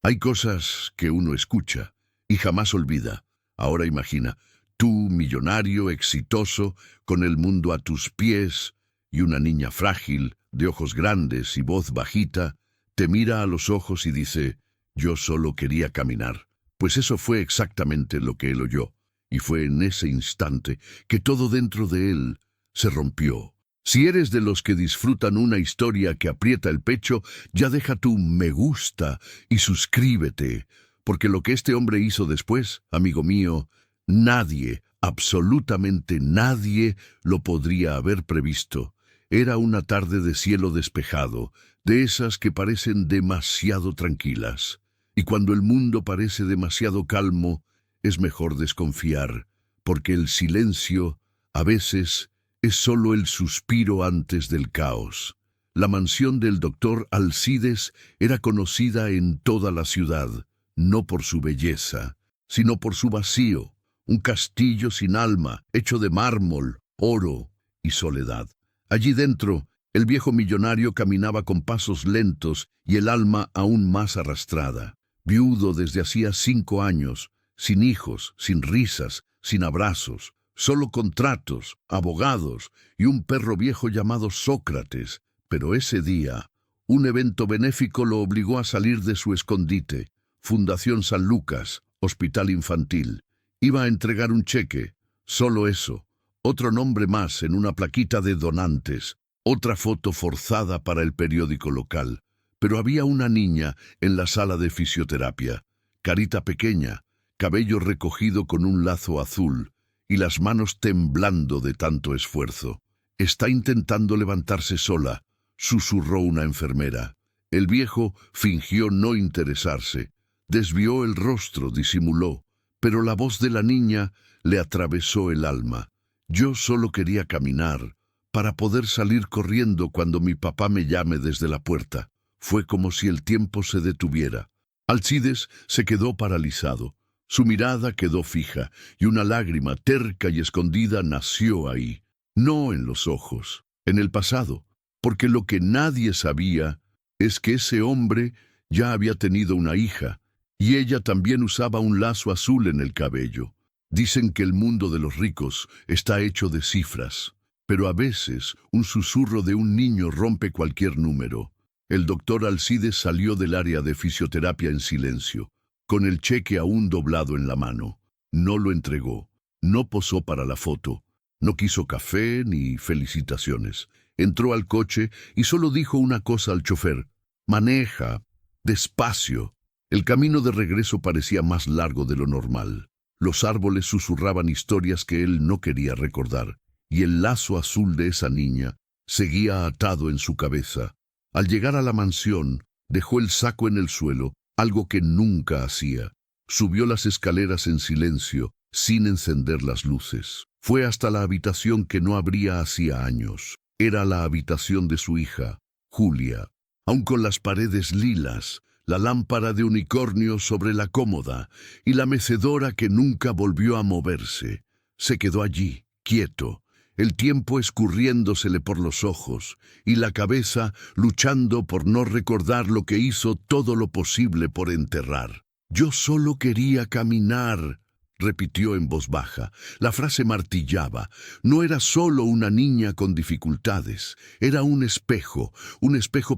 Hay cosas que uno escucha y jamás olvida. Ahora imagina, tú, millonario, exitoso, con el mundo a tus pies, y una niña frágil, de ojos grandes y voz bajita, te mira a los ojos y dice, yo solo quería caminar. Pues eso fue exactamente lo que él oyó, y fue en ese instante que todo dentro de él se rompió. Si eres de los que disfrutan una historia que aprieta el pecho, ya deja tu me gusta y suscríbete, porque lo que este hombre hizo después, amigo mío, nadie, absolutamente nadie, lo podría haber previsto. Era una tarde de cielo despejado, de esas que parecen demasiado tranquilas. Y cuando el mundo parece demasiado calmo, es mejor desconfiar, porque el silencio, a veces, es solo el suspiro antes del caos. La mansión del doctor Alcides era conocida en toda la ciudad, no por su belleza, sino por su vacío, un castillo sin alma, hecho de mármol, oro y soledad. Allí dentro, el viejo millonario caminaba con pasos lentos y el alma aún más arrastrada. Viudo desde hacía 5 años, sin hijos, sin risas, sin abrazos, solo contratos, abogados y un perro viejo llamado Sócrates. Pero ese día, un evento benéfico lo obligó a salir de su escondite. Fundación San Lucas, Hospital Infantil. Iba a entregar un cheque, solo eso. Otro nombre más en una plaquita de donantes. Otra foto forzada para el periódico local. Pero había una niña en la sala de fisioterapia. Carita pequeña, cabello recogido con un lazo azul y las manos temblando de tanto esfuerzo. Está intentando levantarse sola, susurró una enfermera. El viejo fingió no interesarse. Desvió el rostro, disimuló, pero la voz de la niña le atravesó el alma. Yo solo quería caminar, para poder salir corriendo cuando mi papá me llame desde la puerta. Fue como si el tiempo se detuviera. Alcides se quedó paralizado. Su mirada quedó fija, y una lágrima terca y escondida nació ahí. No en los ojos, en el pasado, porque lo que nadie sabía es que ese hombre ya había tenido una hija, y ella también usaba un lazo azul en el cabello. Dicen que el mundo de los ricos está hecho de cifras, pero a veces un susurro de un niño rompe cualquier número. El doctor Alcides salió del área de fisioterapia en silencio, con el cheque aún doblado en la mano. No lo entregó, no posó para la foto, no quiso café ni felicitaciones. Entró al coche y solo dijo una cosa al chofer: maneja, despacio. El camino de regreso parecía más largo de lo normal. Los árboles susurraban historias que él no quería recordar, y el lazo azul de esa niña seguía atado en su cabeza. Al llegar a la mansión, dejó el saco en el suelo, algo que nunca hacía. Subió las escaleras en silencio, sin encender las luces. Fue hasta la habitación que no abría hacía años. Era la habitación de su hija, Julia. Aun con las paredes lilas, la lámpara de unicornio sobre la cómoda y la mecedora que nunca volvió a moverse. Se quedó allí, quieto, el tiempo escurriéndosele por los ojos y la cabeza luchando por no recordar lo que hizo todo lo posible por enterrar. Yo solo quería caminar, repitió en voz baja. La frase martillaba. No era solo una niña con dificultades, era un espejo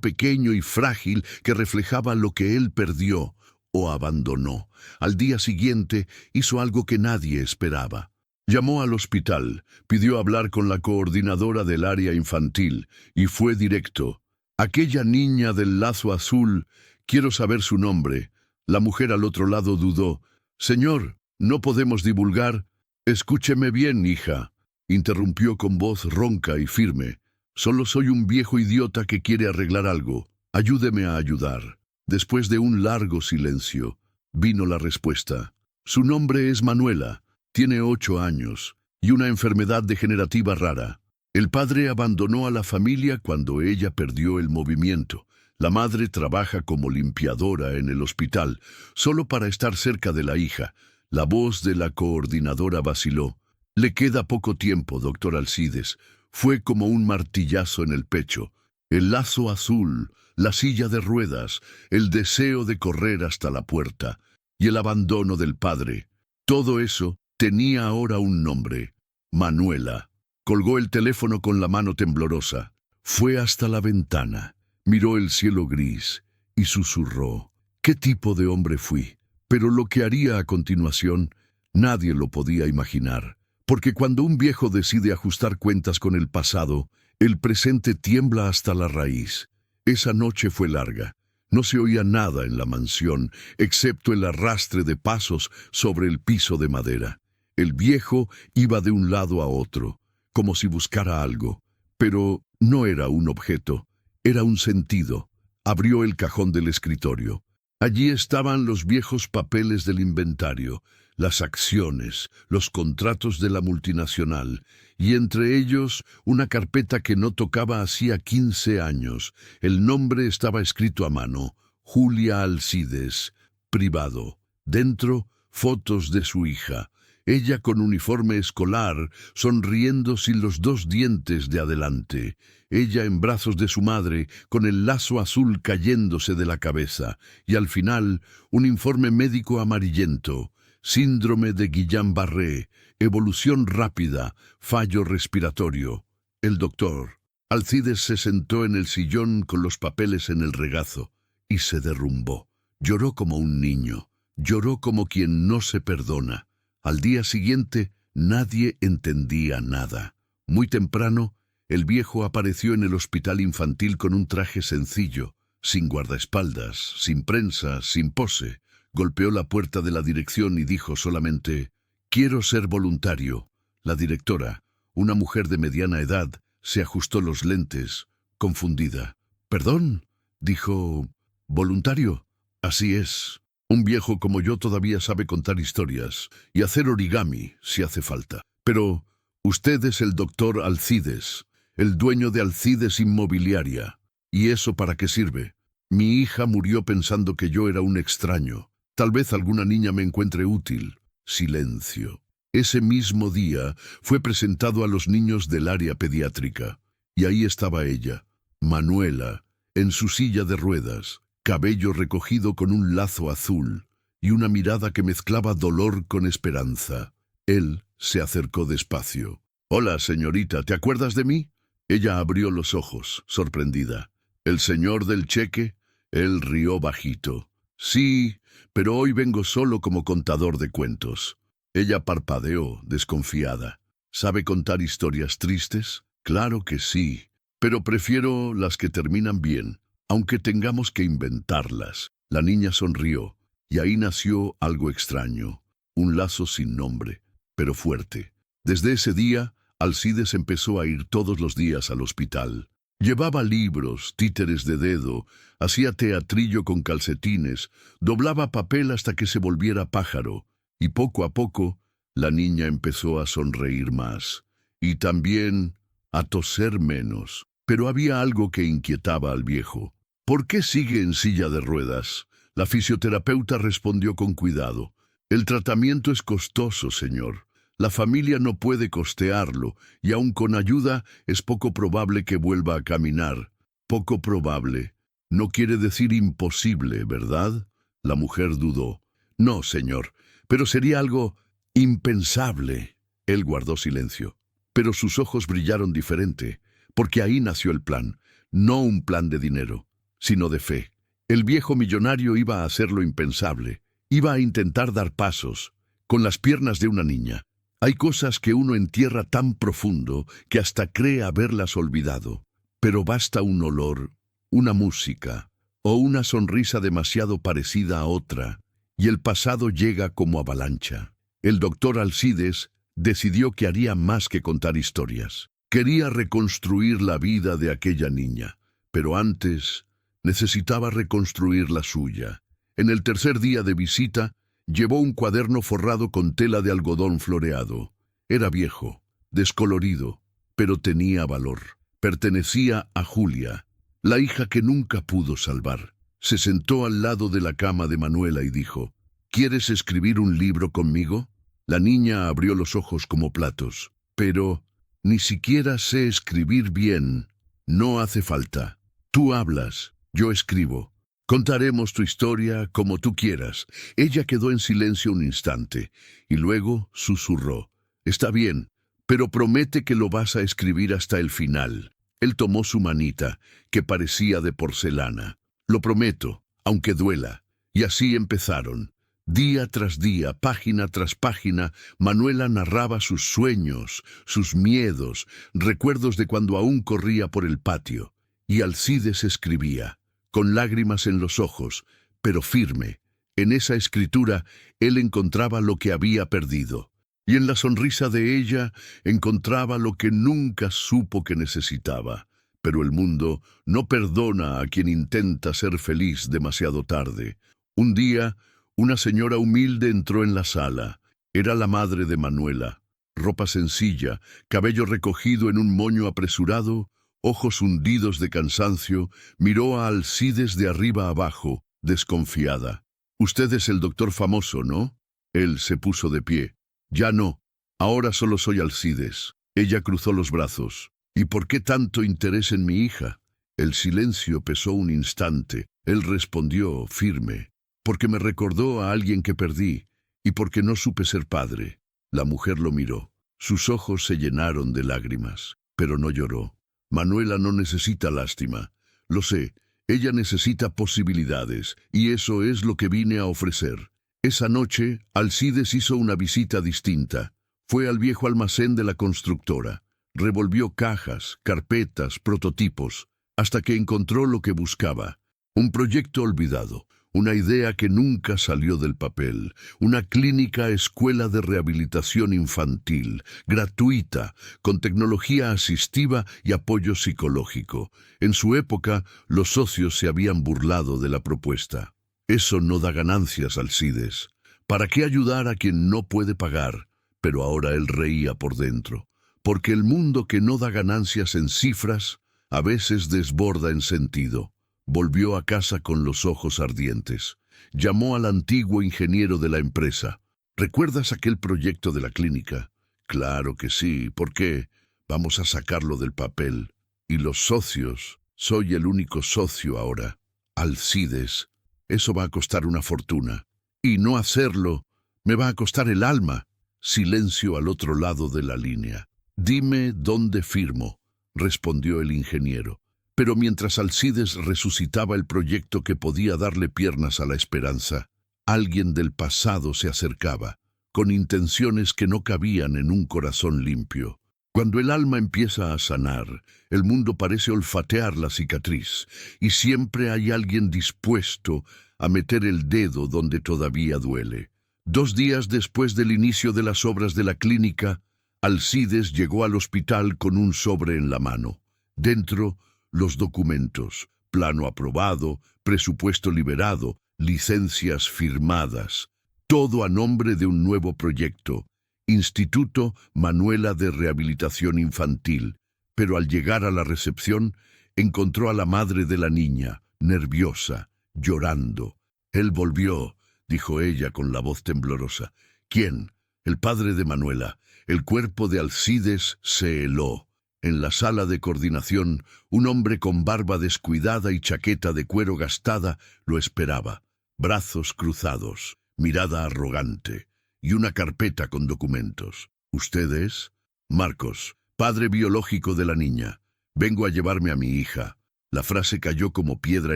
pequeño y frágil que reflejaba lo que él perdió o abandonó. Al día siguiente hizo algo que nadie esperaba. Llamó al hospital, pidió hablar con la coordinadora del área infantil y fue directo. Aquella niña del lazo azul, quiero saber su nombre. La mujer al otro lado dudó. Señor, no podemos divulgar. Escúcheme bien, hija, interrumpió con voz ronca y firme. Solo soy un viejo idiota que quiere arreglar algo. Ayúdeme a ayudar. Después de un largo silencio, vino la respuesta. Su nombre es Manuela. Tiene 8 años y una enfermedad degenerativa rara. El padre abandonó a la familia cuando ella perdió el movimiento. La madre trabaja como limpiadora en el hospital, solo para estar cerca de la hija. La voz de la coordinadora vaciló. Le queda poco tiempo, doctor Alcides. Fue como un martillazo en el pecho. El lazo azul, la silla de ruedas, el deseo de correr hasta la puerta y el abandono del padre. Todo eso tenía ahora un nombre: Manuela. Colgó el teléfono con la mano temblorosa. Fue hasta la ventana, miró el cielo gris y susurró: ¿qué tipo de hombre fui? Pero lo que haría a continuación, nadie lo podía imaginar, porque cuando un viejo decide ajustar cuentas con el pasado, el presente tiembla hasta la raíz. Esa noche fue larga. No se oía nada en la mansión, excepto el arrastre de pasos sobre el piso de madera. El viejo iba de un lado a otro, como si buscara algo, pero no era un objeto, era un sentido. Abrió el cajón del escritorio. Allí estaban los viejos papeles del inventario, las acciones, los contratos de la multinacional, y entre ellos una carpeta que no tocaba hacía 15 años. El nombre estaba escrito a mano: Julia Alcides, privado. Dentro, fotos de su hija. Ella con uniforme escolar, sonriendo sin los 2 dientes de adelante. Ella en brazos de su madre, con el lazo azul cayéndose de la cabeza. Y al final, un informe médico amarillento. Síndrome de Guillain-Barré, evolución rápida, fallo respiratorio. El doctor. Alcides se sentó en el sillón con los papeles en el regazo y se derrumbó. Lloró como un niño. Lloró como quien no se perdona. Al día siguiente, nadie entendía nada. Muy temprano, el viejo apareció en el hospital infantil con un traje sencillo, sin guardaespaldas, sin prensa, sin pose. Golpeó la puerta de la dirección y dijo solamente: «Quiero ser voluntario». La directora, una mujer de mediana edad, se ajustó los lentes, confundida. «¿Perdón?», dijo. «¿Voluntario?». «Así es. Un viejo como yo todavía sabe contar historias y hacer origami si hace falta. Pero usted es el doctor Alcides, el dueño de Alcides Inmobiliaria. ¿Y eso para qué sirve? Mi hija murió pensando que yo era un extraño. Tal vez alguna niña me encuentre útil». Silencio. Ese mismo día fue presentado a los niños del área pediátrica. Y ahí estaba ella, Manuela, en su silla de ruedas, cabello recogido con un lazo azul y una mirada que mezclaba dolor con esperanza. Él se acercó despacio. «Hola, señorita, ¿te acuerdas de mí?». Ella abrió los ojos, sorprendida. «¿El señor del cheque?». Él rió bajito. «Sí, pero hoy vengo solo como contador de cuentos». Ella parpadeó, desconfiada. «¿Sabe contar historias tristes?». «Claro que sí, pero prefiero las que terminan bien, aunque tengamos que inventarlas». La niña sonrió, y ahí nació algo extraño, un lazo sin nombre, pero fuerte. Desde ese día, Alcides empezó a ir todos los días al hospital. Llevaba libros, títeres de dedo, hacía teatrillo con calcetines, doblaba papel hasta que se volviera pájaro, y poco a poco la niña empezó a sonreír más, y también a toser menos. Pero había algo que inquietaba al viejo. «¿Por qué sigue en silla de ruedas?». La fisioterapeuta respondió con cuidado: «El tratamiento es costoso, señor. La familia no puede costearlo, y aun con ayuda es poco probable que vuelva a caminar». «Poco probable. No quiere decir imposible, ¿verdad?». La mujer dudó. «No, señor, pero sería algo impensable». Él guardó silencio, pero sus ojos brillaron diferente, porque ahí nació el plan, no un plan de dinero, sino de fe. El viejo millonario iba a hacer lo impensable, iba a intentar dar pasos, con las piernas de una niña. Hay cosas que uno entierra tan profundo que hasta cree haberlas olvidado, pero basta un olor, una música o una sonrisa demasiado parecida a otra, y el pasado llega como avalancha. El doctor Alcides decidió que haría más que contar historias. Quería reconstruir la vida de aquella niña, pero antes necesitaba reconstruir la suya. En el tercer día de visita, llevó un cuaderno forrado con tela de algodón floreado. Era viejo, descolorido, pero tenía valor. Pertenecía a Julia, la hija que nunca pudo salvar. Se sentó al lado de la cama de Manuela y dijo: «¿Quieres escribir un libro conmigo?». La niña abrió los ojos como platos. «Pero ni siquiera sé escribir bien». «No hace falta. Tú hablas, yo escribo. Contaremos tu historia como tú quieras. Ella quedó en silencio un instante, y luego susurró. Está bien, pero promete que lo vas a escribir hasta el final. Él tomó su manita, que parecía de porcelana. Lo prometo, aunque duela. Y así empezaron. Día tras día, página tras página, Manuela narraba sus sueños, sus miedos, recuerdos de cuando aún corría por el patio. Y Alcides escribía, con lágrimas en los ojos, pero firme. En esa escritura él encontraba lo que había perdido. Y en la sonrisa de ella encontraba lo que nunca supo que necesitaba. Pero el mundo no perdona a quien intenta ser feliz demasiado tarde. Un día, una señora humilde entró en la sala. Era la madre de Manuela. Ropa sencilla, cabello recogido en un moño apresurado, ojos hundidos de cansancio, miró a Alcides de arriba abajo, desconfiada. «Usted es el doctor famoso, ¿no?» Él se puso de pie. «Ya no. Ahora solo soy Alcides». Ella cruzó los brazos. «¿Y por qué tanto interés en mi hija?» El silencio pesó un instante. Él respondió, firme. «Porque me recordó a alguien que perdí, y porque no supe ser padre». La mujer lo miró. Sus ojos se llenaron de lágrimas, pero no lloró. «Manuela no necesita lástima. Lo sé, ella necesita posibilidades, y eso es lo que vine a ofrecer». Esa noche, Alcides hizo una visita distinta. Fue al viejo almacén de la constructora. Revolvió cajas, carpetas, prototipos, hasta que encontró lo que buscaba. Un proyecto olvidado, una idea que nunca salió del papel, una clínica escuela de rehabilitación infantil, gratuita, con tecnología asistiva y apoyo psicológico. En su época, los socios se habían burlado de la propuesta. «Eso no da ganancias, Alcides. ¿Para qué ayudar a quien no puede pagar?» Pero ahora él reía por dentro, porque el mundo que no da ganancias en cifras, a veces desborda en sentido. Volvió a casa con los ojos ardientes. Llamó al antiguo ingeniero de la empresa. «¿Recuerdas aquel proyecto de la clínica?» «Claro que sí. ¿Por qué? Vamos a sacarlo del papel. Y los socios. Soy el único socio ahora. Alcides. Eso va a costar una fortuna. Y no hacerlo me va a costar el alma». Silencio al otro lado de la línea. «Dime dónde firmo», respondió el ingeniero. Pero mientras Alcides resucitaba el proyecto que podía darle piernas a la esperanza, alguien del pasado se acercaba, con intenciones que no cabían en un corazón limpio. Cuando el alma empieza a sanar, el mundo parece olfatear la cicatriz, y siempre hay alguien dispuesto a meter el dedo donde todavía duele. 2 días después del inicio de las obras de la clínica, Alcides llegó al hospital con un sobre en la mano. Dentro, los documentos, plano aprobado, presupuesto liberado, licencias firmadas, todo a nombre de un nuevo proyecto, Instituto Manuela de Rehabilitación Infantil. Pero al llegar a la recepción, encontró a la madre de la niña, nerviosa, llorando. «Él volvió», dijo ella con la voz temblorosa. «¿Quién?» «El padre de Manuela». El cuerpo de Alcides se heló. En la sala de coordinación, un hombre con barba descuidada y chaqueta de cuero gastada lo esperaba. Brazos cruzados, mirada arrogante, y una carpeta con documentos. «¿Usted es?» «Marcos, padre biológico de la niña. Vengo a llevarme a mi hija». La frase cayó como piedra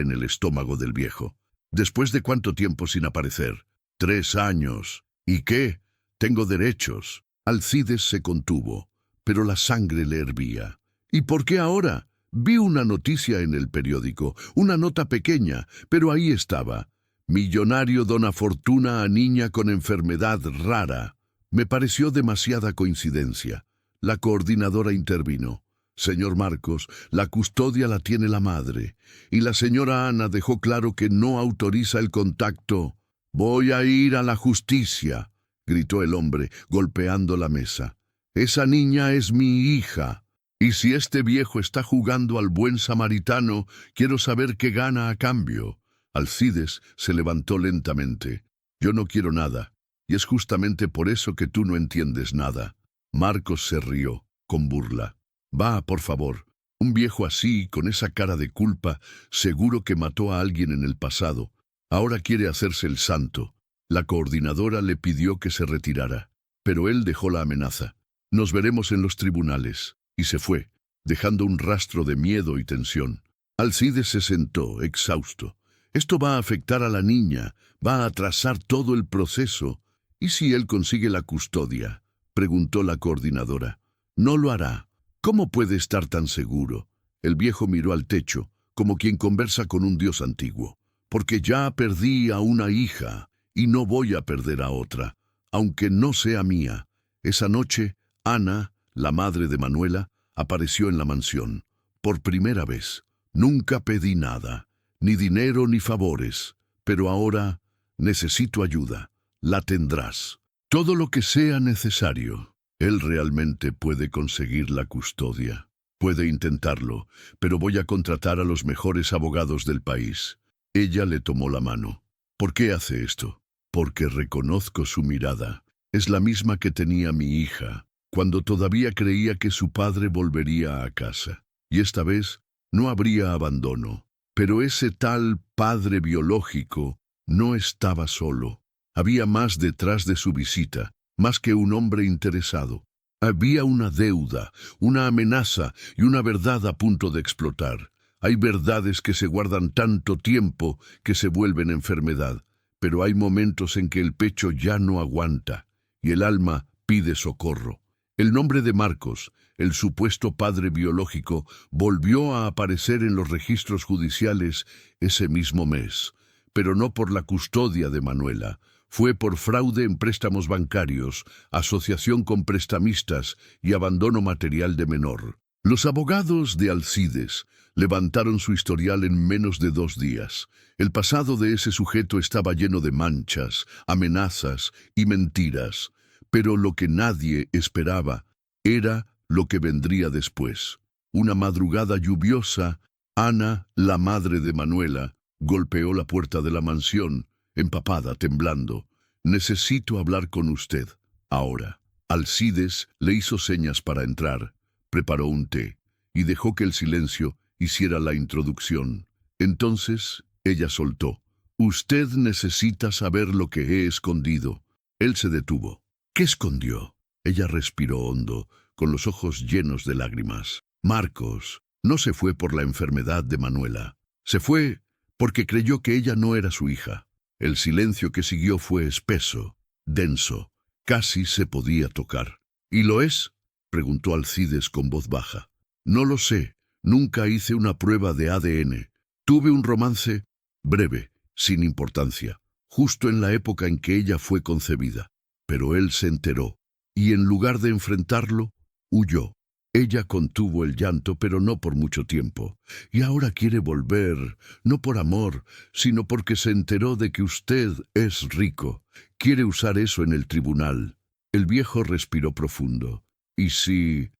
en el estómago del viejo. «¿Después de cuánto tiempo sin aparecer?» 3 años. «¿Y qué? Tengo derechos». Alcides se contuvo, pero la sangre le hervía. «¿Y por qué ahora?» «Vi una noticia en el periódico, una nota pequeña, pero ahí estaba. Millonario dona fortuna a niña con enfermedad rara». Me pareció demasiada coincidencia. La coordinadora intervino. «Señor Marcos, la custodia la tiene la madre, y la señora Ana dejó claro que no autoriza el contacto». «Voy a ir a la justicia», gritó el hombre, golpeando la mesa. «Esa niña es mi hija, y si este viejo está jugando al buen samaritano, quiero saber qué gana a cambio». Alcides se levantó lentamente. «Yo no quiero nada, y es justamente por eso que tú no entiendes nada». Marcos se rió, con burla. «Va, por favor. Un viejo así, con esa cara de culpa, seguro que mató a alguien en el pasado. Ahora quiere hacerse el santo. La coordinadora le pidió que se retirara, pero él dejó la amenaza. Nos veremos en los tribunales. Y se fue, dejando un rastro de miedo y tensión. Alcides se sentó, exhausto. Esto va a afectar a la niña, va a atrasar todo el proceso. ¿Y si él consigue la custodia?, preguntó la coordinadora. No lo hará. ¿Cómo puede estar tan seguro? El viejo miró al techo, como quien conversa con un dios antiguo. Porque ya perdí a una hija, y no voy a perder a otra, aunque no sea mía. Esa noche, Ana, la madre de Manuela, apareció en la mansión. Por primera vez. Nunca pedí nada, ni dinero ni favores, pero ahora necesito ayuda. La tendrás. Todo lo que sea necesario. Él realmente puede conseguir la custodia. Puede intentarlo, pero voy a contratar a los mejores abogados del país. Ella le tomó la mano. ¿Por qué hace esto? Porque reconozco su mirada. Es la misma que tenía mi hija, cuando todavía creía que su padre volvería a casa. Y esta vez no habría abandono. Pero ese tal padre biológico no estaba solo. Había más detrás de su visita, más que un hombre interesado. Había una deuda, una amenaza y una verdad a punto de explotar. Hay verdades que se guardan tanto tiempo que se vuelven enfermedad, pero hay momentos en que el pecho ya no aguanta y el alma pide socorro. El nombre de Marcos, el supuesto padre biológico, volvió a aparecer en los registros judiciales ese mismo mes, pero no por la custodia de Manuela. Fue por fraude en préstamos bancarios, asociación con prestamistas y abandono material de menor. Los abogados de Alcides levantaron su historial en menos de 2 días. El pasado de ese sujeto estaba lleno de manchas, amenazas y mentiras, pero lo que nadie esperaba era lo que vendría después. Una madrugada lluviosa, Ana, la madre de Manuela, golpeó la puerta de la mansión, empapada, temblando. «Necesito hablar con usted, ahora». Alcides le hizo señas para entrar, preparó un té y dejó que el silencio hiciera la introducción. Entonces ella soltó. «Usted necesita saber lo que he escondido». Él se detuvo. «¿Qué escondió?». Ella respiró hondo, con los ojos llenos de lágrimas. Marcos no se fue por la enfermedad de Manuela. Se fue porque creyó que ella no era su hija. El silencio que siguió fue espeso, denso, casi se podía tocar. «¿Y lo es?», preguntó Alcides con voz baja. «No lo sé. Nunca hice una prueba de ADN. Tuve un romance breve, sin importancia, justo en la época en que ella fue concebida. Pero él se enteró, y en lugar de enfrentarlo, huyó. Ella contuvo el llanto, pero no por mucho tiempo. Y ahora quiere volver, no por amor, sino porque se enteró de que usted es rico. Quiere usar eso en el tribunal». El viejo respiró profundo. ¿Y si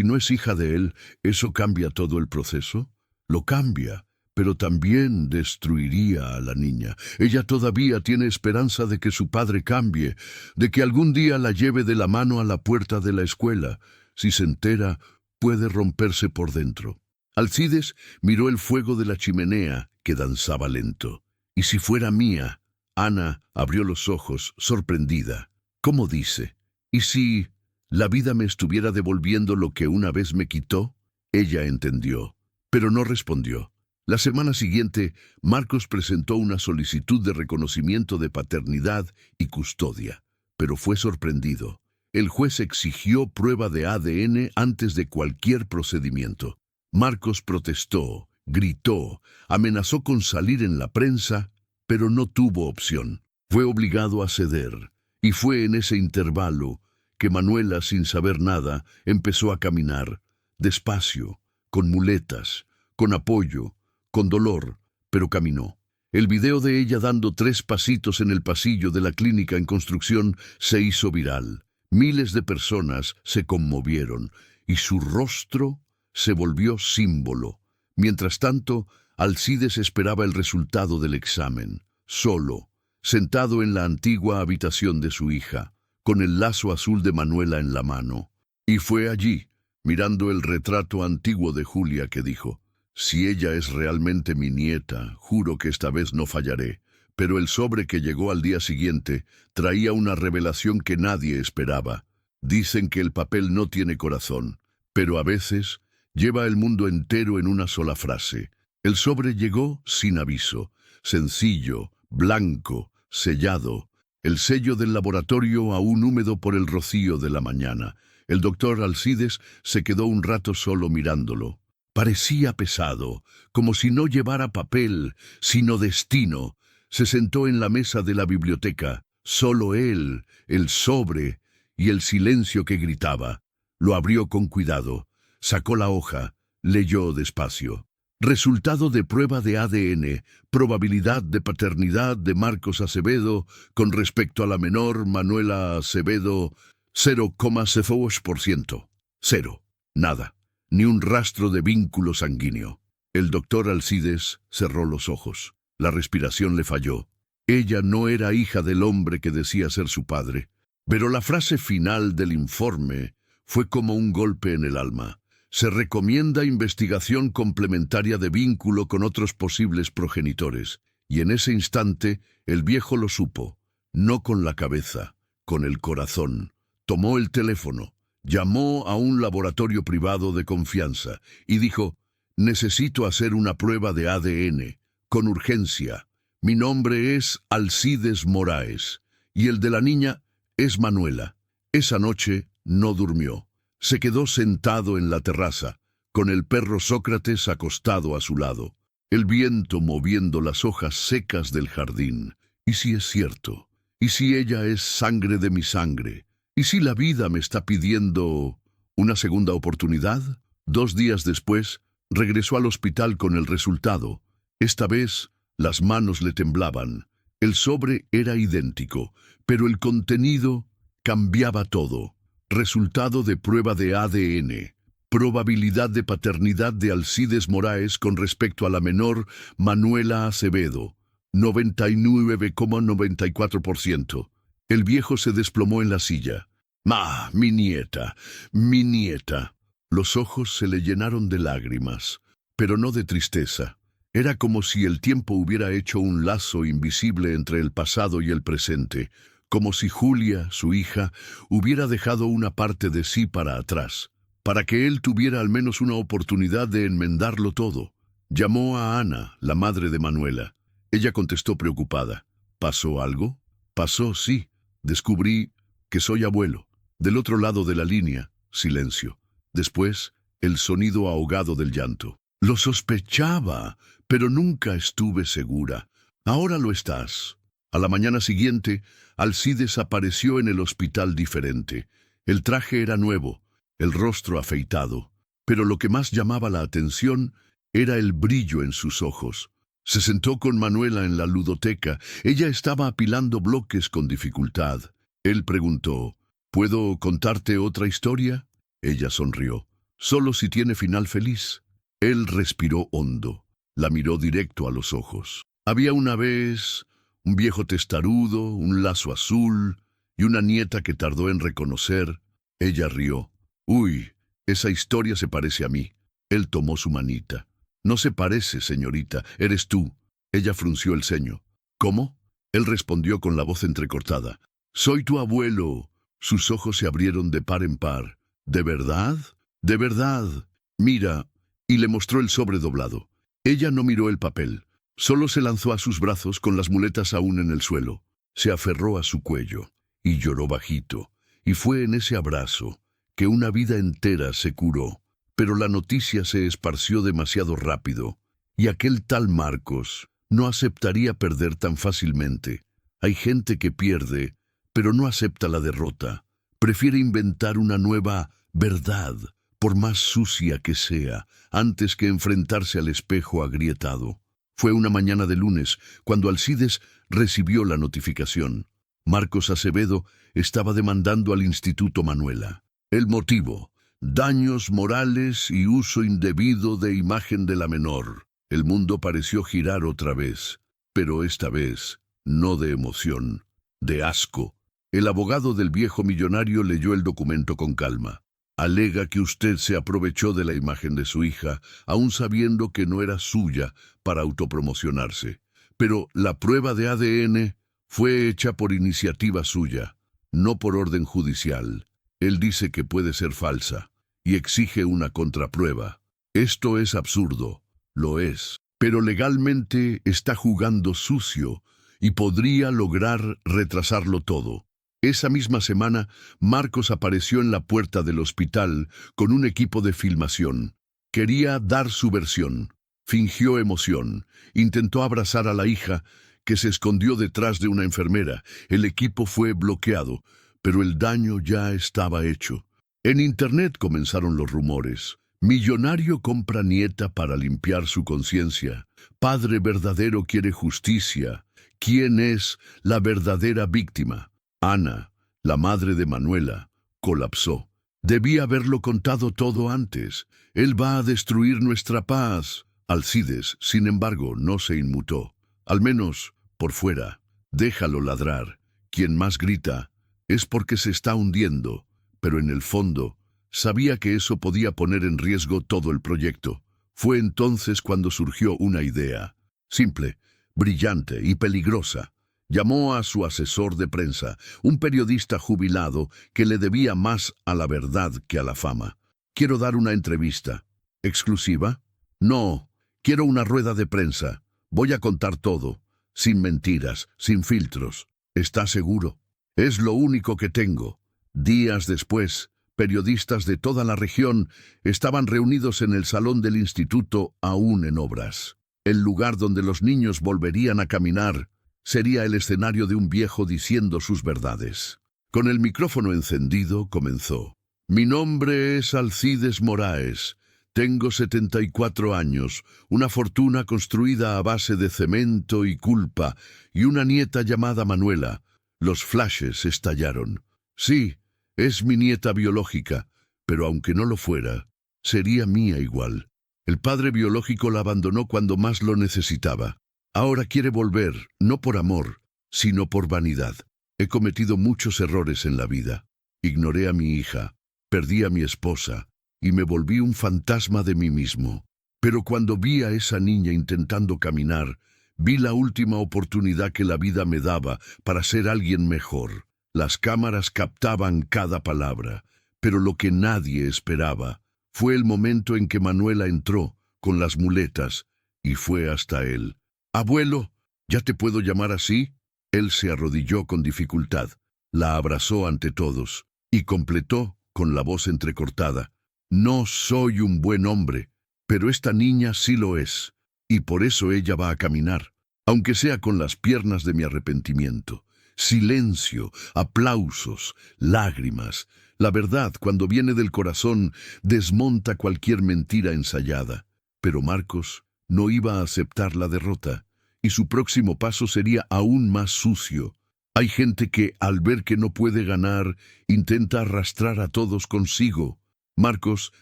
no es hija de él, eso cambia todo el proceso? Lo cambia, pero también destruiría a la niña. Ella todavía tiene esperanza de que su padre cambie, de que algún día la lleve de la mano a la puerta de la escuela. Si se entera, puede romperse por dentro. Alcides miró el fuego de la chimenea, que danzaba lento. «¿Y si fuera mía?». Ana abrió los ojos, sorprendida. «¿Cómo dice? ¿Y si la vida me estuviera devolviendo lo que una vez me quitó?». Ella entendió, pero no respondió. La semana siguiente, Marcos presentó una solicitud de reconocimiento de paternidad y custodia, pero fue sorprendido. El juez exigió prueba de ADN antes de cualquier procedimiento. Marcos protestó, gritó, amenazó con salir en la prensa, pero no tuvo opción. Fue obligado a ceder, y fue en ese intervalo que Manuela, sin saber nada, empezó a caminar, despacio, con muletas, con apoyo, con dolor, pero caminó. El video de ella dando 3 pasitos en el pasillo de la clínica en construcción se hizo viral. Miles de personas se conmovieron y su rostro se volvió símbolo. Mientras tanto, Alcides esperaba el resultado del examen, solo, sentado en la antigua habitación de su hija, con el lazo azul de Manuela en la mano. Y fue allí, mirando el retrato antiguo de Julia que dijo: «Si ella es realmente mi nieta, juro que esta vez no fallaré». Pero el sobre que llegó al día siguiente traía una revelación que nadie esperaba. Dicen que el papel no tiene corazón, pero a veces lleva el mundo entero en una sola frase. El sobre llegó sin aviso, sencillo, blanco, sellado, el sello del laboratorio aún húmedo por el rocío de la mañana. El doctor Alcides se quedó un rato solo mirándolo. Parecía pesado, como si no llevara papel, sino destino. Se sentó en la mesa de la biblioteca, solo él, el sobre y el silencio que gritaba. Lo abrió con cuidado, sacó la hoja, leyó despacio. Resultado de prueba de ADN, probabilidad de paternidad de Marcos Acevedo con respecto a la menor Manuela Acevedo, 0,02%. Cero. Nada. Ni un rastro de vínculo sanguíneo. El doctor Alcides cerró los ojos. La respiración le falló. Ella no era hija del hombre que decía ser su padre. Pero la frase final del informe fue como un golpe en el alma. Se recomienda investigación complementaria de vínculo con otros posibles progenitores. Y en ese instante, el viejo lo supo. No con la cabeza, con el corazón. Tomó el teléfono, llamó a un laboratorio privado de confianza y dijo: «Necesito hacer una prueba de ADN. Con urgencia. Mi nombre es Alcides Moraes y el de la niña es Manuela». Esa noche no durmió. Se quedó sentado en la terraza, con el perro Sócrates acostado a su lado, el viento moviendo las hojas secas del jardín. ¿Y si es cierto? ¿Y si ella es sangre de mi sangre? ¿Y si la vida me está pidiendo una segunda oportunidad? 2 días después, regresó al hospital con el resultado. Esta vez, las manos le temblaban. El sobre era idéntico, pero el contenido cambiaba todo. Resultado de prueba de ADN. Probabilidad de paternidad de Alcides Moraes con respecto a la menor Manuela Acevedo. 99,94%. El viejo se desplomó en la silla. «¡Ah, mi nieta! ¡Mi nieta!». Los ojos se le llenaron de lágrimas, pero no de tristeza. Era como si el tiempo hubiera hecho un lazo invisible entre el pasado y el presente, como si Julia, su hija, hubiera dejado una parte de sí para atrás, para que él tuviera al menos una oportunidad de enmendarlo todo. Llamó a Ana, la madre de Manuela. Ella contestó preocupada. «¿Pasó algo?». «Pasó, sí. Descubrí que soy abuelo». Del otro lado de la línea, silencio. Después, el sonido ahogado del llanto. «Lo sospechaba, pero nunca estuve segura. Ahora lo estás». A la mañana siguiente, Alcides apareció en el hospital diferente. El traje era nuevo, el rostro afeitado, pero lo que más llamaba la atención era el brillo en sus ojos. Se sentó con Manuela en la ludoteca. Ella estaba apilando bloques con dificultad. Él preguntó: «¿Puedo contarte otra historia?». Ella sonrió. «Solo si tiene final feliz». Él respiró hondo. La miró directo a los ojos. «Había una vez un viejo testarudo, un lazo azul y una nieta que tardó en reconocer». Ella rió. «Uy, esa historia se parece a mí». Él tomó su manita. «No se parece, señorita, eres tú». Ella frunció el ceño. «¿Cómo?». Él respondió con la voz entrecortada. «Soy tu abuelo». Sus ojos se abrieron de par en par. «¿De verdad?». «De verdad. Mira». Y le mostró el sobre doblado. Ella no miró el papel. Solo se lanzó a sus brazos con las muletas aún en el suelo. Se aferró a su cuello y lloró bajito. Y fue en ese abrazo que una vida entera se curó. Pero la noticia se esparció demasiado rápido. Y aquel tal Marcos no aceptaría perder tan fácilmente. Hay gente que pierde, pero no acepta la derrota. Prefiere inventar una nueva verdad, por más sucia que sea, antes que enfrentarse al espejo agrietado. Fue una mañana de lunes cuando Alcides recibió la notificación. Marcos Acevedo estaba demandando al Instituto Manuela. El motivo: daños morales y uso indebido de imagen de la menor. El mundo pareció girar otra vez, pero esta vez no de emoción, de asco. El abogado del viejo millonario leyó el documento con calma. Alega que usted se aprovechó de la imagen de su hija, aun sabiendo que no era suya, para autopromocionarse. Pero la prueba de ADN fue hecha por iniciativa suya, no por orden judicial. Él dice que puede ser falsa y exige una contraprueba. Esto es absurdo, lo es, pero legalmente está jugando sucio y podría lograr retrasarlo todo. Esa misma semana, Marcos apareció en la puerta del hospital con un equipo de filmación. Quería dar su versión. Fingió emoción. Intentó abrazar a la hija, que se escondió detrás de una enfermera. El equipo fue bloqueado, pero el daño ya estaba hecho. En Internet comenzaron los rumores. Millonario compra nieta para limpiar su conciencia. Padre verdadero quiere justicia. ¿Quién es la verdadera víctima? Ana, la madre de Manuela, colapsó. Debía haberlo contado todo antes. Él va a destruir nuestra paz. Alcides, sin embargo, no se inmutó. Al menos, por fuera. Déjalo ladrar. Quien más grita es porque se está hundiendo, pero en el fondo sabía que eso podía poner en riesgo todo el proyecto. Fue entonces cuando surgió una idea. Simple, brillante y peligrosa. Llamó a su asesor de prensa, un periodista jubilado que le debía más a la verdad que a la fama. «Quiero dar una entrevista». ¿Exclusiva? No, quiero una rueda de prensa. Voy a contar todo, sin mentiras, sin filtros. ¿Está seguro? Es lo único que tengo. Días después, periodistas de toda la región estaban reunidos en el salón del instituto aún en obras. El lugar donde los niños volverían a caminar sería el escenario de un viejo diciendo sus verdades. Con el micrófono encendido comenzó. «Mi nombre es Alcides Moraes. Tengo 74 años, una fortuna construida a base de cemento y culpa, y una nieta llamada Manuela». Los flashes estallaron. Sí, es mi nieta biológica, pero aunque no lo fuera, sería mía igual. El padre biológico la abandonó cuando más lo necesitaba. Ahora quiere volver, no por amor, sino por vanidad. He cometido muchos errores en la vida. Ignoré a mi hija, perdí a mi esposa, y me volví un fantasma de mí mismo. Pero cuando vi a esa niña intentando caminar, vi la última oportunidad que la vida me daba para ser alguien mejor. Las cámaras captaban cada palabra, pero lo que nadie esperaba fue el momento en que Manuela entró con las muletas y fue hasta él. «Abuelo, ¿ya te puedo llamar así?» Él se arrodilló con dificultad, la abrazó ante todos y completó con la voz entrecortada. «No soy un buen hombre, pero esta niña sí lo es, y por eso ella va a caminar, aunque sea con las piernas de mi arrepentimiento». Silencio, aplausos, lágrimas. La verdad, cuando viene del corazón, desmonta cualquier mentira ensayada. Pero Marcos no iba a aceptar la derrota, y su próximo paso sería aún más sucio. Hay gente que, al ver que no puede ganar, intenta arrastrar a todos consigo. Marcos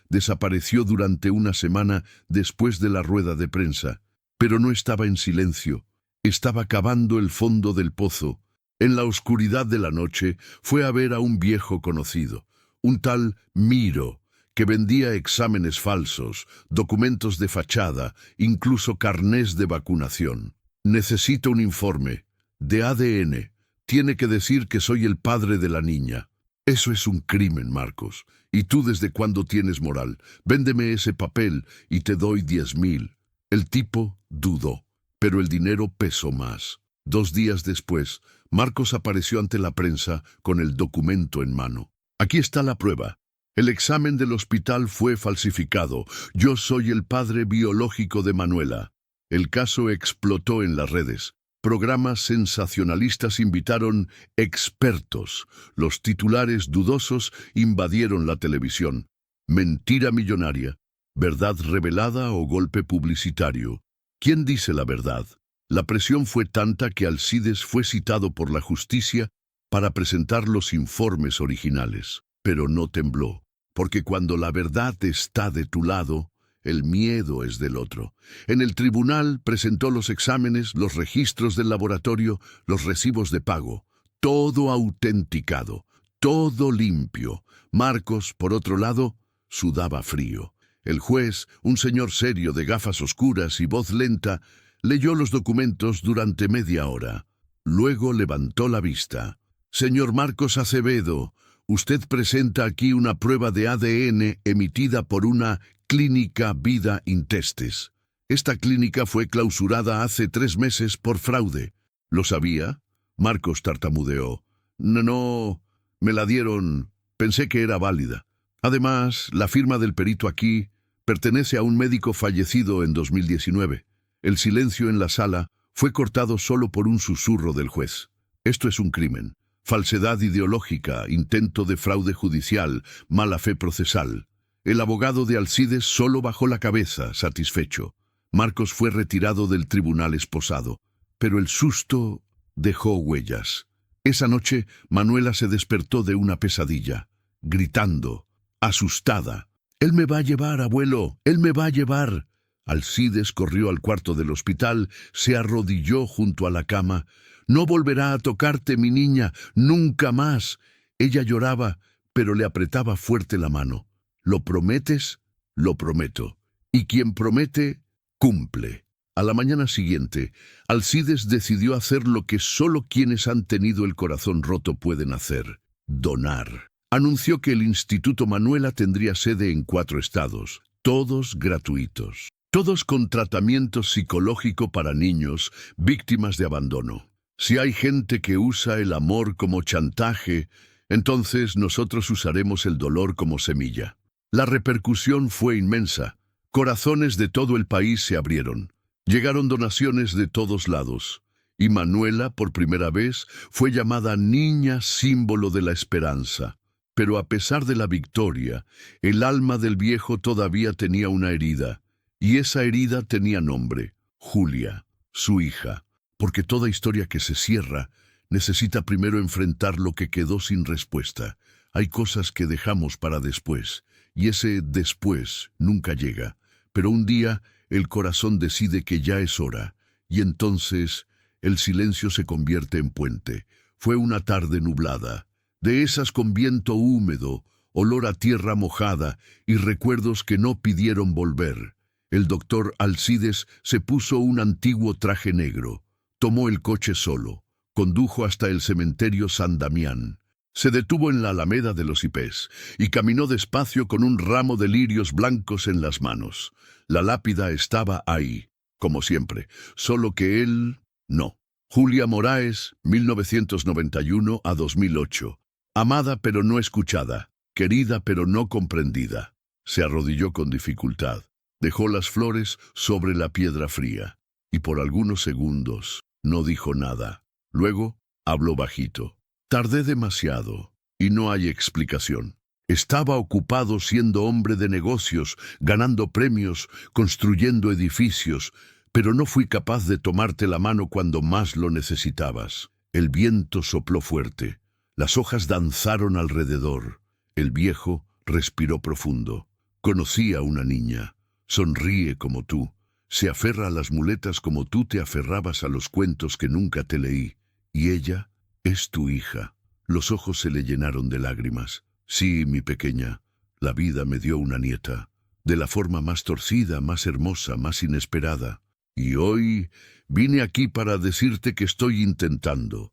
desapareció durante una semana después de la rueda de prensa, pero no estaba en silencio. Estaba cavando el fondo del pozo. En la oscuridad de la noche fue a ver a un viejo conocido, un tal Miro, que vendía exámenes falsos, documentos de fachada, incluso carnés de vacunación. «Necesito un informe de ADN. Tiene que decir que soy el padre de la niña». «Eso es un crimen, Marcos. ¿Y tú desde cuándo tienes moral? Véndeme ese papel y te doy 10,000. El tipo dudó, pero el dinero pesó más. 2 días después, Marcos apareció ante la prensa con el documento en mano. «Aquí está la prueba. El examen del hospital fue falsificado. Yo soy el padre biológico de Manuela». El caso explotó en las redes. Programas sensacionalistas invitaron expertos. Los titulares dudosos invadieron la televisión. «Mentira millonaria. ¿Verdad revelada o golpe publicitario? ¿Quién dice la verdad?». La presión fue tanta que Alcides fue citado por la justicia para presentar los informes originales. Pero no tembló, porque cuando la verdad está de tu lado, el miedo es del otro. En el tribunal presentó los exámenes, los registros del laboratorio, los recibos de pago. Todo autenticado, todo limpio. Marcos, por otro lado, sudaba frío. El juez, un señor serio de gafas oscuras y voz lenta, leyó los documentos durante media hora. Luego levantó la vista. Señor Marcos Acevedo, usted presenta aquí una prueba de ADN emitida por una clínica Vida Intestes. Esta clínica fue clausurada hace 3 meses por fraude. ¿Lo sabía? Marcos tartamudeó. No, me la dieron. Pensé que era válida. Además, la firma del perito aquí pertenece a un médico fallecido en 2019. El silencio en la sala fue cortado solo por un susurro del juez. Esto es un crimen. Falsedad ideológica, intento de fraude judicial, mala fe procesal. El abogado de Alcides solo bajó la cabeza, satisfecho. Marcos fue retirado del tribunal esposado, pero el susto dejó huellas. Esa noche, Manuela se despertó de una pesadilla, gritando, asustada. «¡Él me va a llevar, abuelo! ¡Él me va a llevar!». Alcides corrió al cuarto del hospital, se arrodilló junto a la cama. «No volverá a tocarte, mi niña, nunca más». Ella lloraba, pero le apretaba fuerte la mano. «¿Lo prometes?». «Lo prometo. Y quien promete, cumple». A la mañana siguiente, Alcides decidió hacer lo que solo quienes han tenido el corazón roto pueden hacer: donar. Anunció que el Instituto Manuela tendría sede en 4 estados, todos gratuitos. Todos con tratamiento psicológico para niños víctimas de abandono. Si hay gente que usa el amor como chantaje, entonces nosotros usaremos el dolor como semilla. La repercusión fue inmensa. Corazones de todo el país se abrieron. Llegaron donaciones de todos lados. Y Manuela, por primera vez, fue llamada niña símbolo de la esperanza. Pero a pesar de la victoria, el alma del viejo todavía tenía una herida. Y esa herida tenía nombre: Julia, su hija. Porque toda historia que se cierra necesita primero enfrentar lo que quedó sin respuesta. Hay cosas que dejamos para después, y ese después nunca llega. Pero un día el corazón decide que ya es hora, y entonces el silencio se convierte en puente. Fue una tarde nublada, de esas con viento húmedo, olor a tierra mojada y recuerdos que no pidieron volver. El doctor Alcides se puso un antiguo traje negro, tomó el coche solo, condujo hasta el cementerio San Damián. Se detuvo en la Alameda de los Hipés y caminó despacio con un ramo de lirios blancos en las manos. La lápida estaba ahí, como siempre, solo que él no. Julia Moraes, 1991 a 2008. Amada pero no escuchada, querida pero no comprendida. Se arrodilló con dificultad, dejó las flores sobre la piedra fría, y por algunos segundos no dijo nada. Luego habló bajito. Tardé demasiado, y no hay explicación. Estaba ocupado siendo hombre de negocios, ganando premios, construyendo edificios, pero no fui capaz de tomarte la mano cuando más lo necesitabas. El viento sopló fuerte, las hojas danzaron alrededor. El viejo respiró profundo. Conocí a una niña, sonríe como tú, se aferra a las muletas como tú te aferrabas a los cuentos que nunca te leí, y ella es tu hija. Los ojos se le llenaron de lágrimas. Sí, mi pequeña, la vida me dio una nieta, de la forma más torcida, más hermosa, más inesperada. Y hoy vine aquí para decirte que estoy intentando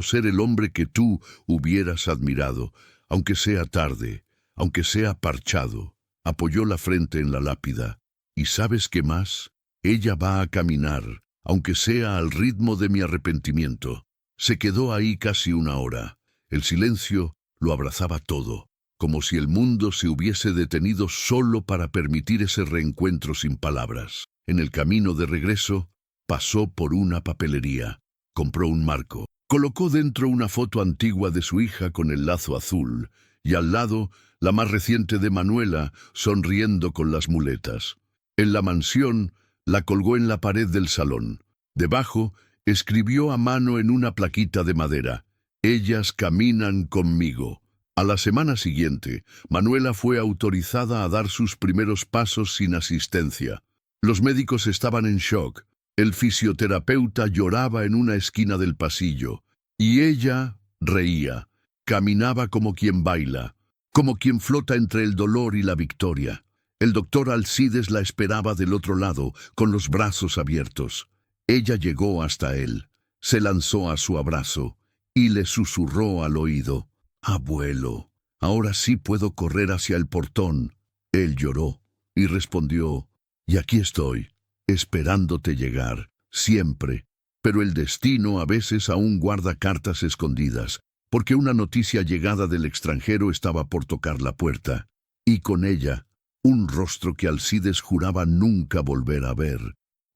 ser el hombre que tú hubieras admirado, aunque sea tarde, aunque sea parchado. Apoyó la frente en la lápida. ¿Y sabes qué más? Ella va a caminar, aunque sea al ritmo de mi arrepentimiento. Se quedó ahí casi 1 hora. El silencio lo abrazaba todo, como si el mundo se hubiese detenido solo para permitir ese reencuentro sin palabras. En el camino de regreso, pasó por una papelería. Compró un marco. Colocó dentro una foto antigua de su hija con el lazo azul, y al lado, la más reciente de Manuela, sonriendo con las muletas. En la mansión, la colgó en la pared del salón. Debajo, escribió a mano en una plaquita de madera: «Ellas caminan conmigo». A la semana siguiente, Manuela fue autorizada a dar sus primeros pasos sin asistencia. Los médicos estaban en shock. El fisioterapeuta lloraba en una esquina del pasillo, y ella reía. Caminaba como quien baila, como quien flota entre el dolor y la victoria. El doctor Alcides la esperaba del otro lado, con los brazos abiertos. Ella llegó hasta él, se lanzó a su abrazo y le susurró al oído: «Abuelo, ahora sí puedo correr hacia el portón». Él lloró y respondió: «Y aquí estoy, esperándote llegar, siempre». Pero el destino a veces aún guarda cartas escondidas, porque una noticia llegada del extranjero estaba por tocar la puerta, y con ella un rostro que Alcides juraba nunca volver a ver.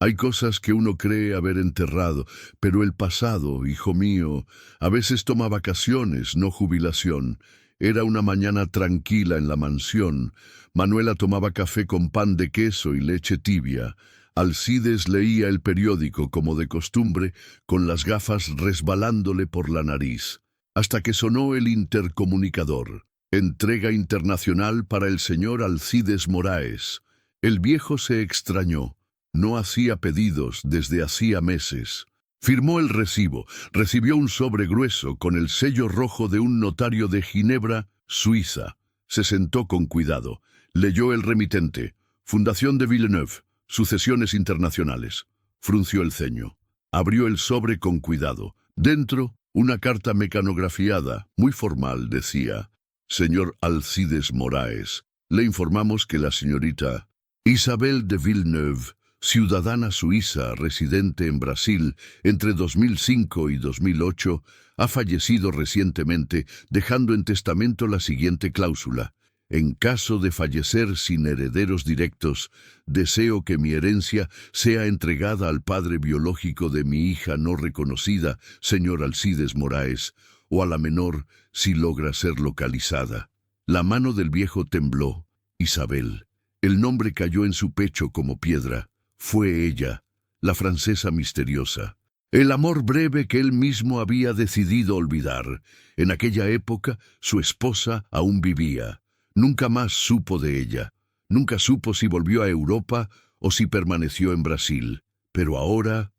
Hay cosas que uno cree haber enterrado, pero el pasado, hijo mío, a veces toma vacaciones, no jubilación. Era una mañana tranquila en la mansión. Manuela tomaba café con pan de queso y leche tibia. Alcides leía el periódico como de costumbre, con las gafas resbalándole por la nariz, hasta que sonó el intercomunicador. Entrega internacional para el señor Alcides Moraes. El viejo se extrañó. No hacía pedidos desde hacía meses. Firmó el recibo, recibió un sobre grueso con el sello rojo de un notario de Ginebra, Suiza. Se sentó con cuidado. Leyó el remitente: Fundación de Villeneuve, Sucesiones Internacionales. Frunció el ceño. Abrió el sobre con cuidado. Dentro, una carta mecanografiada, muy formal, decía: «Señor Alcides Moraes, le informamos que la señorita Isabel de Villeneuve, ciudadana suiza residente en Brasil entre 2005 y 2008, ha fallecido recientemente, dejando en testamento la siguiente cláusula: en caso de fallecer sin herederos directos, deseo que mi herencia sea entregada al padre biológico de mi hija no reconocida, señor Alcides Moraes, o a la menor si logra ser localizada». La mano del viejo tembló. Isabel. El nombre cayó en su pecho como piedra. Fue ella, la francesa misteriosa. El amor breve que él mismo había decidido olvidar. En aquella época, su esposa aún vivía. Nunca más supo de ella. Nunca supo si volvió a Europa o si permaneció en Brasil. Pero ahora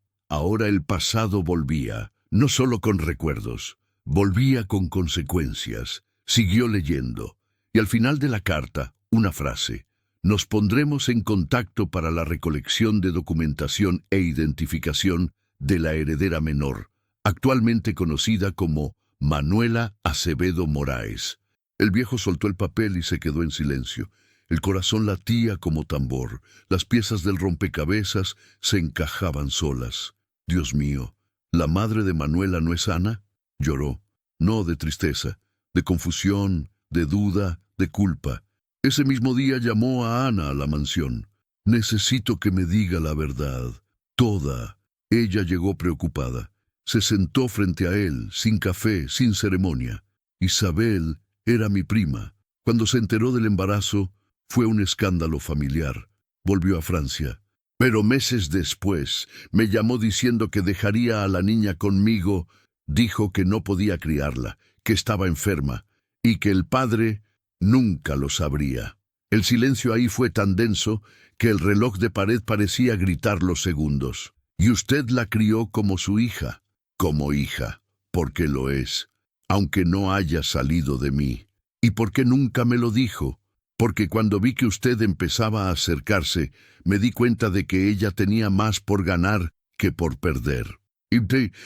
el pasado volvía, no solo con recuerdos, volvía con consecuencias. Siguió leyendo, y al final de la carta, una frase: «Nos pondremos en contacto para la recolección de documentación e identificación de la heredera menor, actualmente conocida como Manuela Acevedo Moraes». El viejo soltó el papel y se quedó en silencio. El corazón latía como tambor. Las piezas del rompecabezas se encajaban solas. «Dios mío, ¿la madre de Manuela no es Ana?». Lloró. No de tristeza, de confusión, de duda, de culpa. Ese mismo día llamó a Ana a la mansión. «Necesito que me diga la verdad, toda». Ella llegó preocupada. Se sentó frente a él, sin café, sin ceremonia. «Isabel era mi prima. Cuando se enteró del embarazo, fue un escándalo familiar. Volvió a Francia. Pero meses después me llamó diciendo que dejaría a la niña conmigo. Dijo que no podía criarla, que estaba enferma, y que el padre nunca lo sabría». El silencio ahí fue tan denso que el reloj de pared parecía gritar los segundos. «Y usted la crió como su hija». «Como hija, porque lo es, aunque no haya salido de mí». «¿Y por qué nunca me lo dijo?». «Porque cuando vi que usted empezaba a acercarse, me di cuenta de que ella tenía más por ganar que por perder. Y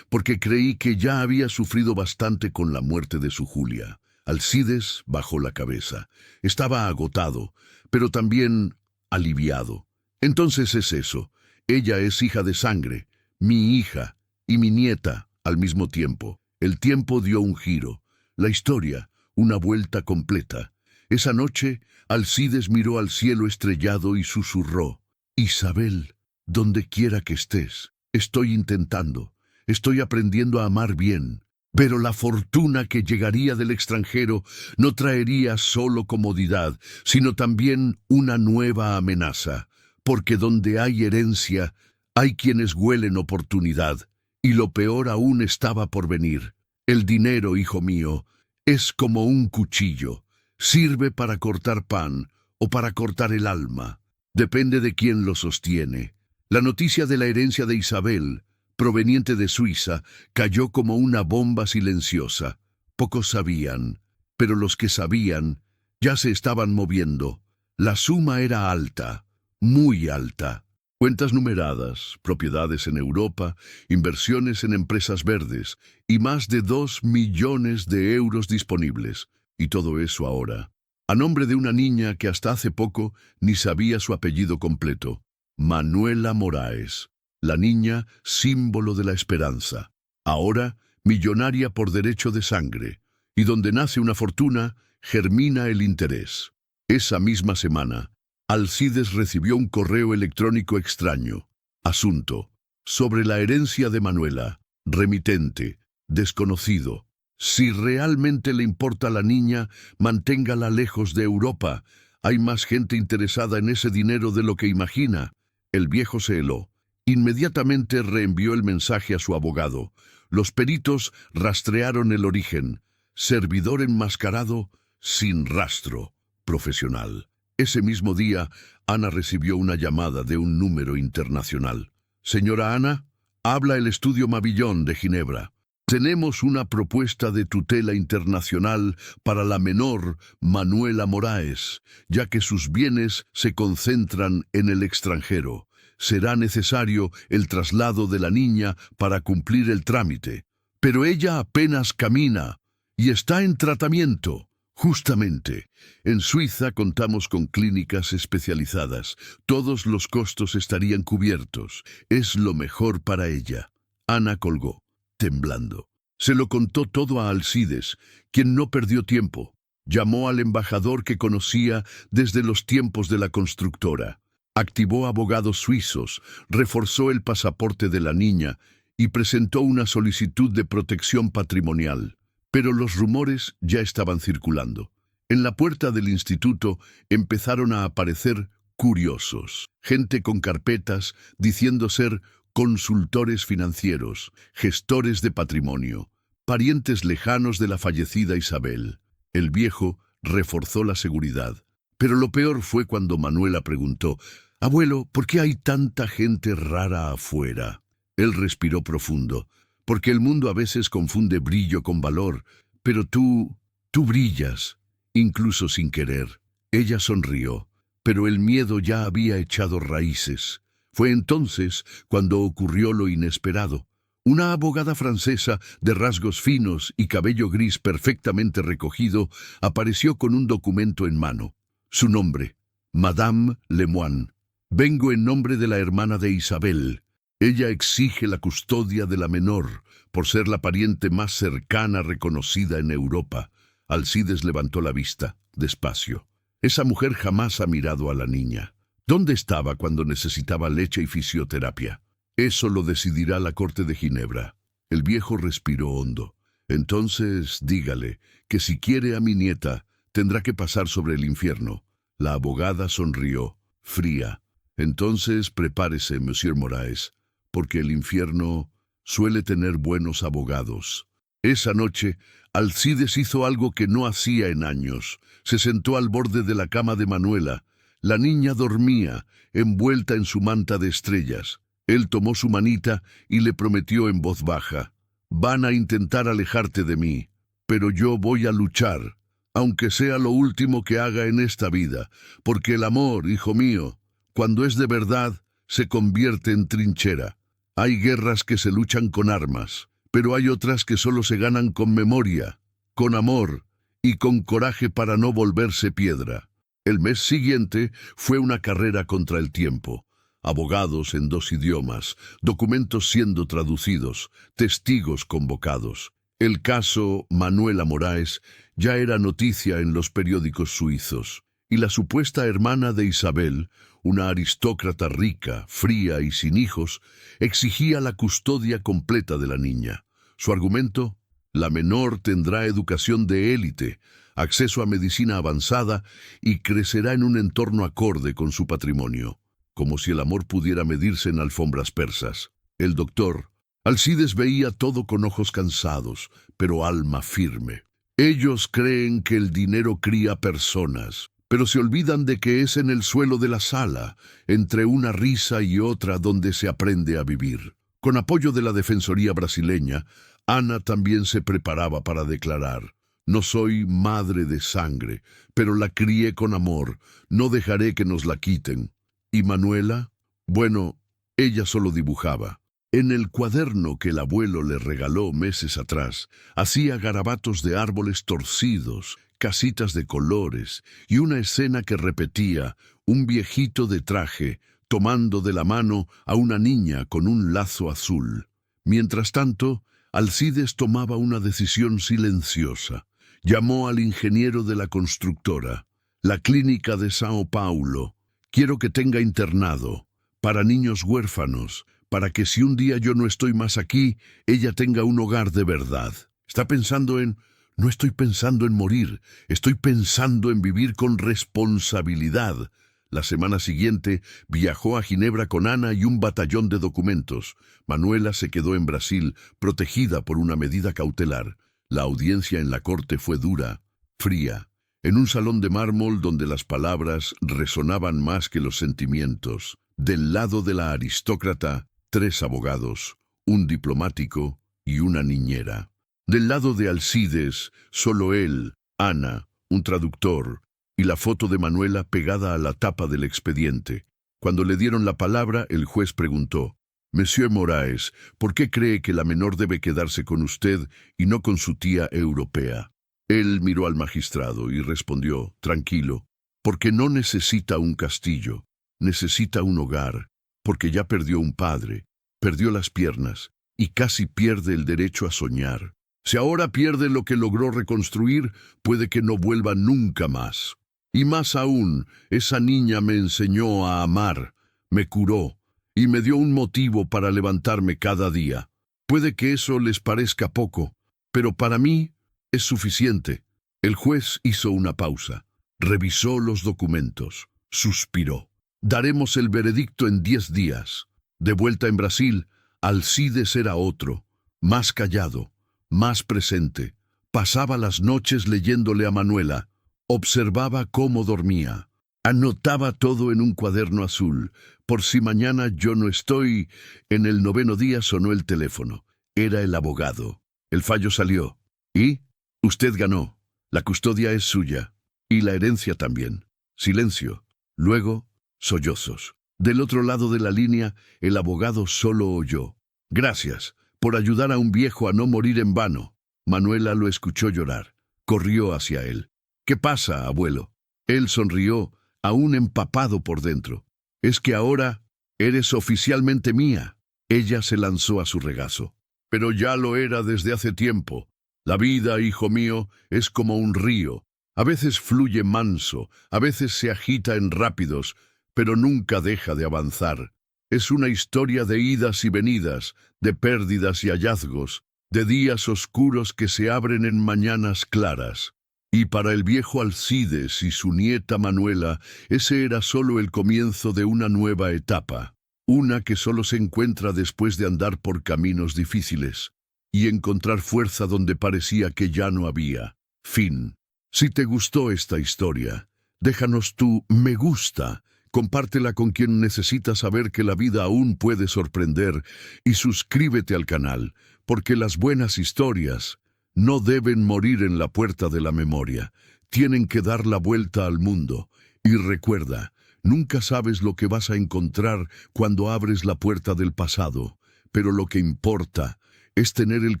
porque creí que ya había sufrido bastante con la muerte de su Julia». Alcides bajó la cabeza. Estaba agotado, pero también aliviado. «Entonces es eso. Ella es hija de sangre, mi hija y mi nieta al mismo tiempo». El tiempo dio un giro. La historia, una vuelta completa. Esa noche, Alcides miró al cielo estrellado y susurró: «Isabel, donde quiera que estés, estoy intentando, estoy aprendiendo a amar bien». Pero la fortuna que llegaría del extranjero no traería solo comodidad, sino también una nueva amenaza, porque donde hay herencia, hay quienes huelen oportunidad, y lo peor aún estaba por venir. El dinero, hijo mío, es como un cuchillo, sirve para cortar pan o para cortar el alma, depende de quién lo sostiene. La noticia de la herencia de Isabel, proveniente de Suiza, cayó como una bomba silenciosa. Pocos sabían, pero los que sabían ya se estaban moviendo. La suma era alta, muy alta. Cuentas numeradas, propiedades en Europa, inversiones en empresas verdes y más de 2 millones de euros disponibles. Y todo eso ahora, a nombre de una niña que hasta hace poco ni sabía su apellido completo. Manuela Moraes, la niña símbolo de la esperanza. Ahora, millonaria por derecho de sangre. Y donde nace una fortuna, germina el interés. Esa misma semana, Alcides recibió un correo electrónico extraño. Asunto: sobre la herencia de Manuela. Remitente: desconocido. Si realmente le importa a la niña, manténgala lejos de Europa. Hay más gente interesada en ese dinero de lo que imagina. El viejo se heló. Inmediatamente reenvió el mensaje a su abogado. Los peritos rastrearon el origen. Servidor enmascarado, sin rastro. Profesional. Ese mismo día, Ana recibió una llamada de un número internacional. Señora Ana, habla el estudio Mabillón de Ginebra. Tenemos una propuesta de tutela internacional para la menor Manuela Moraes, ya que sus bienes se concentran en el extranjero. Será necesario el traslado de la niña para cumplir el trámite. Pero ella apenas camina y está en tratamiento. Justamente, en Suiza contamos con clínicas especializadas. Todos los costos estarían cubiertos. Es lo mejor para ella. Ana colgó, temblando. Se lo contó todo a Alcides, quien no perdió tiempo. Llamó al embajador que conocía desde los tiempos de la constructora. Activó abogados suizos, reforzó el pasaporte de la niña y presentó una solicitud de protección patrimonial. Pero los rumores ya estaban circulando. En la puerta del instituto empezaron a aparecer curiosos, gente con carpetas diciendo ser consultores financieros, gestores de patrimonio, parientes lejanos de la fallecida Isabel. El viejo reforzó la seguridad. Pero lo peor fue cuando Manuela preguntó: «Abuelo, ¿por qué hay tanta gente rara afuera?» Él respiró profundo. «Porque el mundo a veces confunde brillo con valor, pero tú brillas, incluso sin querer». Ella sonrió, pero el miedo ya había echado raíces. Fue entonces cuando ocurrió lo inesperado. Una abogada francesa de rasgos finos y cabello gris perfectamente recogido apareció con un documento en mano. Su nombre: Madame Lemoine. «Vengo en nombre de la hermana de Isabel. Ella exige la custodia de la menor, por ser la pariente más cercana reconocida en Europa». Alcides levantó la vista, despacio. Esa mujer jamás ha mirado a la niña. ¿Dónde estaba cuando necesitaba leche y fisioterapia? Eso lo decidirá la Corte de Ginebra. El viejo respiró hondo. «Entonces, dígale que si quiere a mi nieta, tendrá que pasar sobre el infierno». La abogada sonrió, fría. «Entonces prepárese, Monsieur Moraes, porque el infierno suele tener buenos abogados». Esa noche, Alcides hizo algo que no hacía en años. Se sentó al borde de la cama de Manuela. La niña dormía, envuelta en su manta de estrellas. Él tomó su manita y le prometió en voz baja: «Van a intentar alejarte de mí, pero yo voy a luchar, aunque sea lo último que haga en esta vida, porque el amor, hijo mío, cuando es de verdad, se convierte en trinchera. Hay guerras que se luchan con armas, pero hay otras que solo se ganan con memoria, con amor y con coraje para no volverse piedra». El mes siguiente fue una carrera contra el tiempo. Abogados en 2 idiomas, documentos siendo traducidos, testigos convocados. El caso Manuela Moraes ya era noticia en los periódicos suizos, y la supuesta hermana de Isabel, una aristócrata rica, fría y sin hijos, exigía la custodia completa de la niña. Su argumento: la menor tendrá educación de élite, acceso a medicina avanzada y crecerá en un entorno acorde con su patrimonio. Como si el amor pudiera medirse en alfombras persas. El doctor Alcides veía todo con ojos cansados, pero alma firme. Ellos creen que el dinero cría personas, pero se olvidan de que es en el suelo de la sala, entre una risa y otra, donde se aprende a vivir. Con apoyo de la Defensoría brasileña, Ana también se preparaba para declarar: no soy madre de sangre, pero la crié con amor, no dejaré que nos la quiten. ¿Y Manuela? Bueno, ella solo dibujaba. En el cuaderno que el abuelo le regaló meses atrás, hacía garabatos de árboles torcidos, casitas de colores y una escena que repetía: un viejito de traje tomando de la mano a una niña con un lazo azul. Mientras tanto, Alcides tomaba una decisión silenciosa. Llamó al ingeniero de la constructora. La clínica de Sao Paulo. Quiero que tenga internado, para niños huérfanos, para que si un día yo no estoy más aquí, ella tenga un hogar de verdad. Está pensando en... No estoy pensando en morir, estoy pensando en vivir con responsabilidad. La semana siguiente viajó a Ginebra con Ana y un batallón de documentos. Manuela se quedó en Brasil, protegida por una medida cautelar. La audiencia en la corte fue dura, fría, en un salón de mármol donde las palabras resonaban más que los sentimientos. Del lado de la aristócrata, 3 abogados, un diplomático y una niñera. Del lado de Alcides, solo él, Ana, un traductor, y la foto de Manuela pegada a la tapa del expediente. Cuando le dieron la palabra, el juez preguntó: Monsieur Moraes, ¿por qué cree que la menor debe quedarse con usted y no con su tía europea? Él miró al magistrado y respondió, tranquilo: porque no necesita un castillo, necesita un hogar, porque ya perdió un padre, perdió las piernas y casi pierde el derecho a soñar. Si ahora pierde lo que logró reconstruir, puede que no vuelva nunca más. Y más aún, esa niña me enseñó a amar, me curó y me dio un motivo para levantarme cada día. Puede que eso les parezca poco, pero para mí es suficiente. El juez hizo una pausa, revisó los documentos, suspiró. Daremos el veredicto en 10 días. De vuelta en Brasil, Alcides era otro, más callado, más presente. Pasaba las noches leyéndole a Manuela, observaba cómo dormía, anotaba todo en un cuaderno azul. Por si mañana yo no estoy. En el 9º día sonó el teléfono. Era el abogado. El fallo salió. ¿Y? Usted ganó. La custodia es suya. Y la herencia también. Silencio. Luego, sollozos. Del otro lado de la línea, el abogado solo oyó: gracias por ayudar a un viejo a no morir en vano. Manuela lo escuchó llorar. Corrió hacia él. ¿Qué pasa, abuelo? Él sonrió, aún empapado por dentro. Es que ahora eres oficialmente mía. Ella se lanzó a su regazo. Pero ya lo era desde hace tiempo. La vida, hijo mío, es como un río. A veces fluye manso, a veces se agita en rápidos, pero nunca deja de avanzar. Es una historia de idas y venidas, de pérdidas y hallazgos, de días oscuros que se abren en mañanas claras. Y para el viejo Alcides y su nieta Manuela, ese era solo el comienzo de una nueva etapa, una que solo se encuentra después de andar por caminos difíciles y encontrar fuerza donde parecía que ya no había. Fin. Si te gustó esta historia, déjanos tu me gusta, compártela con quien necesita saber que la vida aún puede sorprender y suscríbete al canal, porque las buenas historias no deben morir en la puerta de la memoria, tienen que dar la vuelta al mundo. Y recuerda, nunca sabes lo que vas a encontrar cuando abres la puerta del pasado, pero lo que importa es tener el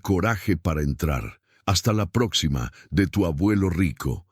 coraje para entrar. Hasta la próxima, de tu abuelo rico.